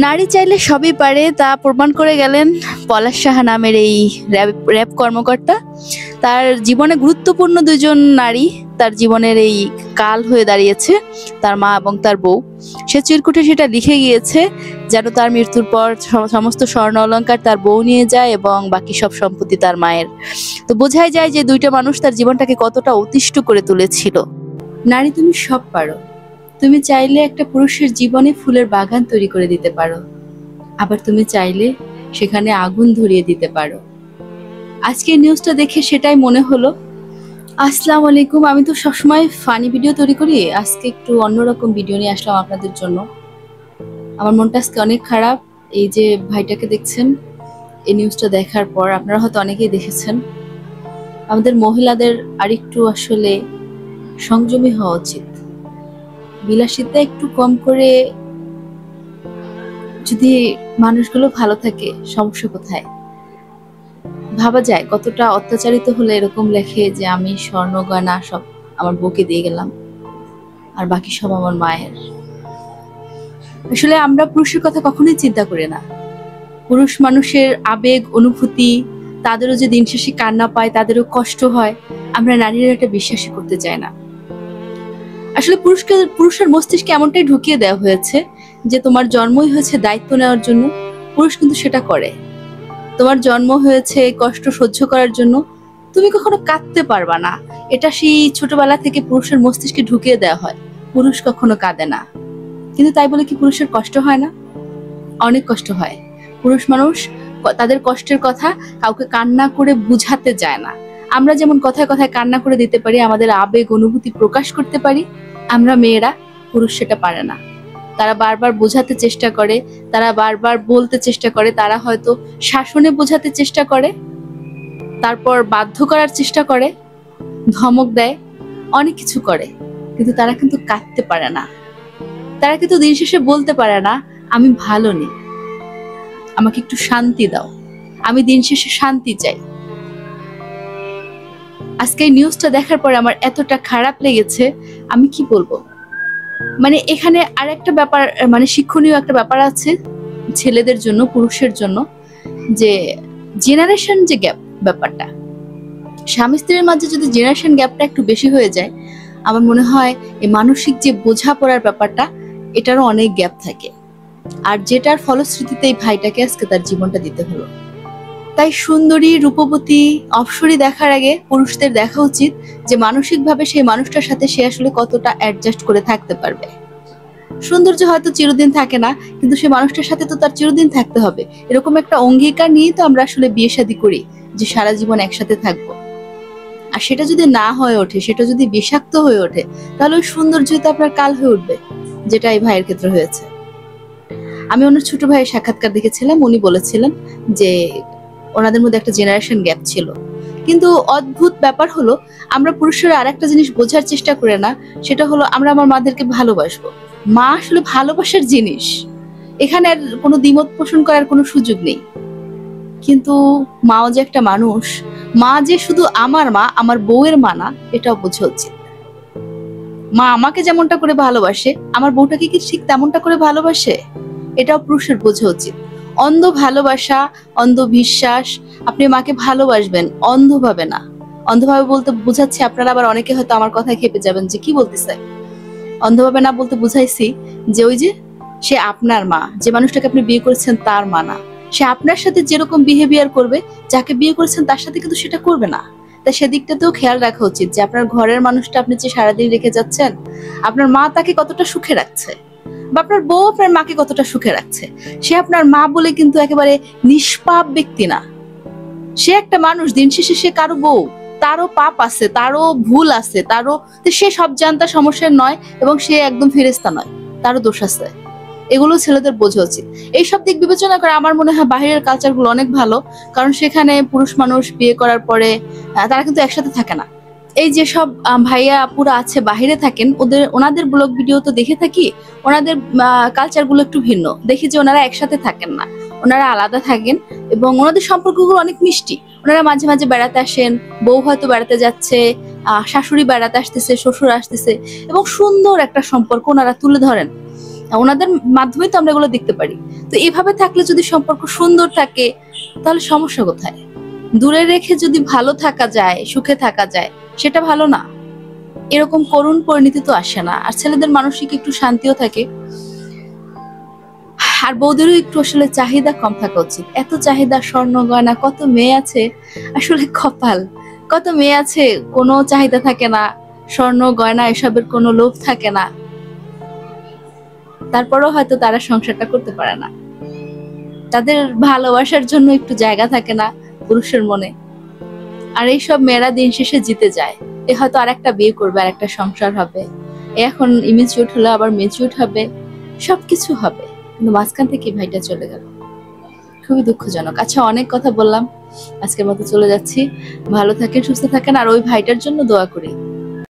নারী চাইলে সবই পারে তা প্রমাণ করে গেলেন পলাশ সাহা নামের এই র‍্যাব কর্মকর্তা। তার জীবনে গুরুত্বপূর্ণ দুজন নারী তার জীবনের এই কাল হয়ে দাঁড়িয়েছে, তার মা এবং তার বউ। সে চিরকুটে সেটা লিখে গিয়েছে যেন তার মৃত্যুর পর সমস্ত স্বর্ণ অলংকার তার বউ নিয়ে যায় এবং বাকি সব সম্পত্তি তার মায়ের। তো বোঝাই যায় যে দুইটা মানুষ তার জীবনটাকে কতটা অতিষ্ঠ করে তুলেছিল। নারী, তুমি সব পারো। তুমি চাইলে একটা পুরুষের জীবনে ফুলের বাগান তৈরি করে দিতে পারো, আবার তুমি চাইলে সেখানে আগুন ধরিয়ে দিতে পারো। আজকে নিউজটা দেখে সেটাই মনে হলো। আসসালামু আলাইকুম। আমি তো সবসময় ফানি ভিডিও তৈরি করি, আজকে একটু অন্যরকম ভিডিও নিয়ে আসলাম আপনাদের জন্য। আমার মনটা আজকে অনেক খারাপ। এই যে ভাইটাকে দেখছেন, এই নিউজটা দেখার পর আপনারা হয়তো অনেকেই দেখেছেন, আমাদের মহিলাদের আরেকটু আসলে সংযমী হওয়া উচিত। বিলাসিতা একটু কম করে যদি মানুষগুলো ভালো থাকে, সমস্যা কোথায়? ভাবা যায় কতটা অত্যাচারিত হলে এরকম লেখে যে আমি স্বর্ণ গয়না সব আমার বউকে দিয়ে গেলাম আর বাকি সব আমার মায়ের। আসলে আমরা পুরুষের কথা কখনোই চিন্তা করি না। পুরুষ মানুষের আবেগ অনুভূতি, তাদেরও যে দিন শেষে কান্না পায়, তাদেরও কষ্ট হয়, আমরা নারীরা এটা বিশ্বাসই করতে চাই না। আসলে পুরুষের মস্তিষ্কে এমনটাই ঢুকিয়ে দেওয়া হয়েছে যে তোমার জন্মই হয়েছে দায়িত্ব নেওয়ার জন্য। পুরুষ কিন্তু সেটা করে। তোমার জন্ম হয়েছে কষ্ট সহ্য করার জন্য, তুমি কখনো কাঁদতে পারবা না, এটা সেই ছোটবেলা থেকে পুরুষের মস্তিষ্কে ঢুকিয়ে দেওয়া হয়। পুরুষ কখনো কাঁদে না, কিন্তু তাই বলে কি পুরুষের কষ্ট হয় না? অনেক কষ্ট হয়। পুরুষ মানুষ তাদের কষ্টের কথা কাউকে কান্না করে বুঝাতে যায় না। আমরা যেমন কথায় কথায় কান্না করে দিতে পারি, আমাদের আবেগ অনুভূতি প্রকাশ করতে পারি, আমরা মেয়েরা, পুরুষ সেটা পারে না। তারা বারবার বোঝাতে চেষ্টা করে, তারা বারবার বলতে চেষ্টা করে, তারা হয়তো শাসনে বোঝাতে চেষ্টা করে, তারপর বাধ্য করার চেষ্টা করে, ধমক দেয়, অনেক কিছু করে, কিন্তু তারা কিন্তু কাঁদতে পারে না। তারা কিন্তু দিন শেষে বলতে পারে না আমি ভালো নেই, আমাকে একটু শান্তি দাও, আমি দিন শেষে শান্তি চাই। আজকে এই নিউজটা দেখার পরে আমার এতটা খারাপ লেগেছে, আমি কি বলবো। মানে এখানে আর একটা ব্যাপার, মানে শিক্ষণীয় একটা ব্যাপার আছে ছেলেদের জন্য, পুরুষের জন্য, যে জেনারেশন যে গ্যাপ ব্যাপারটা, স্বামী স্ত্রীর মাঝে যদি জেনারেশন গ্যাপটা একটু বেশি হয়ে যায়, আমার মনে হয় এই মানসিক যে বোঝাপড়ার ব্যাপারটা, এটারও অনেক গ্যাপ থাকে। আর যেটার ফলশ্রুতিতে এই ভাইটাকে আজকে তার জীবনটা দিতে হলো। তাই সুন্দরী, রূপবতী, অপ্সরী দেখার আগে পুরুষদের দেখা উচিত যে মানসিকভাবে সেই মানুষটার সাথে সে আসলে কতটা অ্যাডজাস্ট করে থাকতে পারবে। সৌন্দর্য হয়তো চিরদিন থাকে না, কিন্তু সেই মানুষটার সাথে তো তার চিরদিন থাকতে হবে, এরকম একটা অঙ্গীকার নিয়েই তো আমরা আসলে বিয়ে শাদী করি, যে সারা জীবন একসাথে থাকবো। আর সেটা যদি না হয়ে ওঠে, সেটা যদি বিষাক্ত হয়ে ওঠে, তাহলে ওই সৌন্দর্যই তো আপনার কাল হয়ে উঠবে, যেটা এই ভাইয়ের ক্ষেত্রে হয়েছে। আমি ওনার ছোট ভাইয়ের সাক্ষাৎকার দেখেছিলাম, উনি বলেছিলেন যে ওনাদের মধ্যে একটা জেনারেশন গ্যাপ ছিল। কিন্তু অদ্ভুত ব্যাপার হলো, আমরা পুরুষরা আর একটা জিনিস বোঝার চেষ্টা করে না, সেটা হলো আমরা আমার মাদেরকে ভালোবাসবো। মা আসলে ভালোবাসার জিনিস, এখানে আর কোনো দ্বিমত পোষণ করার কোনো সুযোগ নেই। কিন্তু মাও যে একটা মানুষ, মা যে শুধু আমার মা, আমার বউয়ের মা না, এটাও বোঝা উচিত। মা আমাকে যেমনটা করে ভালোবাসে, আমার বউটাকে কি ঠিক তেমনটা করে ভালোবাসে, এটাও পুরুষের বোঝা উচিত। অন্ধ ভালোবাসা, অন্ধ বিশ্বাস, আপনি মাকে ভালোবাসবেন অন্ধভাবে না। অন্ধভাবে বলতে বুঝাচ্ছি, আপনারা আবার অনেকে হয়তো আমার কথায় খেপে যাবেন যে কি বলতেছে। অন্ধভাবে না বলতে বুঝাইছি যে ওই যে সে আপনার মা, যে মানুষটাকে আপনি বিয়ে করেছেন তার মা না। সে আপনার সাথে যেরকম বিহেভিয়ার করবে, যাকে বিয়ে করেছেন তার সাথে কিন্তু সেটা করবে না। তাই সেদিকটাতেও খেয়াল রাখা উচিত যে আপনার ঘরের মানুষটা আপনি যে সারাদিন রেখে যাচ্ছেন, আপনার মা তাকে কতটা সুখে রাখছে, বা আপনার বউ আপনার মাকে কতটা সুখে রাখছে। সে আপনার মা বলে কিন্তু একেবারে নিষ্পাপ ব্যক্তি না। সে একটা মানুষ, দিন শেষে সে কারো বউ, তারও পাপ আছে, তারও ভুল আছে, তারও সে সব জানতা সমস্যার নয়, এবং সে একদম ফেরেশতা নয়, তারও দোষ আছে। এগুলো ছেলেদের বোঝা উচিত। এইসব দিক বিবেচনা করে আমার মনে হয় বাইরের কালচারগুলো অনেক ভালো, কারণ সেখানে পুরুষ মানুষ বিয়ে করার পরে তারা কিন্তু একসাথে থাকে না। এই যে সব ভাইয়া আপুরা আছে বাহিরে থাকেন, ওনাদের ব্লগ ভিডিও তো দেখে থাকি, ওনাদের কালচার গুলো একটু ভিন্ন, দেখি যে ওনারা একসাথে থাকেন না, ওনারা আলাদা থাকেন, এবং ওনাদের সম্পর্কগুলো অনেক মিষ্টি। ওনারা মাঝে মাঝে বেড়াতে আসেন, বউ হয়তো বেড়াতে যাচ্ছে, শাশুড়ি বেড়াতে আসতেছে, শ্বশুর আসতেছে, এবং সুন্দর একটা সম্পর্ক ওনারা তুলে ধরেন। ওনাদের মাধ্যমে তো আমরা এগুলো দেখতে পারি। তো এভাবে থাকলে যদি সম্পর্ক সুন্দর থাকে তাহলে সমস্যা কোথায়? দূরে রেখে যদি ভালো থাকা যায়, সুখে থাকা যায়, সেটা ভালো না? এরকম করুণ পরিণতি তো আসে না। আর ছেলেদের মানসিক একটু শান্তিও থাকে। আর বৌদেরও একটু আসলে চাহিদা কম থাকা উচিত। এত চাহিদা, স্বর্ণ গয়না, কত মেয়ে আছে আসলে কপাল, কত মেয়ে আছে কোনো চাহিদা থাকে না, স্বর্ণ গয়না এসবের কোনো লোভ থাকে না, তারপরেও হয়তো তারা সংসারটা করতে পারে না। তাদের ভালোবাসার জন্য একটু জায়গা থাকে না পুরুষের মনে। আর এইসব মেয়েরা দিন শেষে জিতে যায়। এ হয়তো আরেকটা বিয়ে করবে, আরেকটা সংসার হবে, এখন ইমিচিউর হলে আবার মেচিউর হবে, সবকিছু হবে, কিন্তু মাঝখান থেকে ভাইটা চলে গেল। খুবই দুঃখজনক। আচ্ছা, অনেক কথা বললাম, আজকের মতো চলে যাচ্ছি। ভালো থাকেন, সুস্থ থাকেন, আর ওই ভাইটার জন্য দোয়া করি।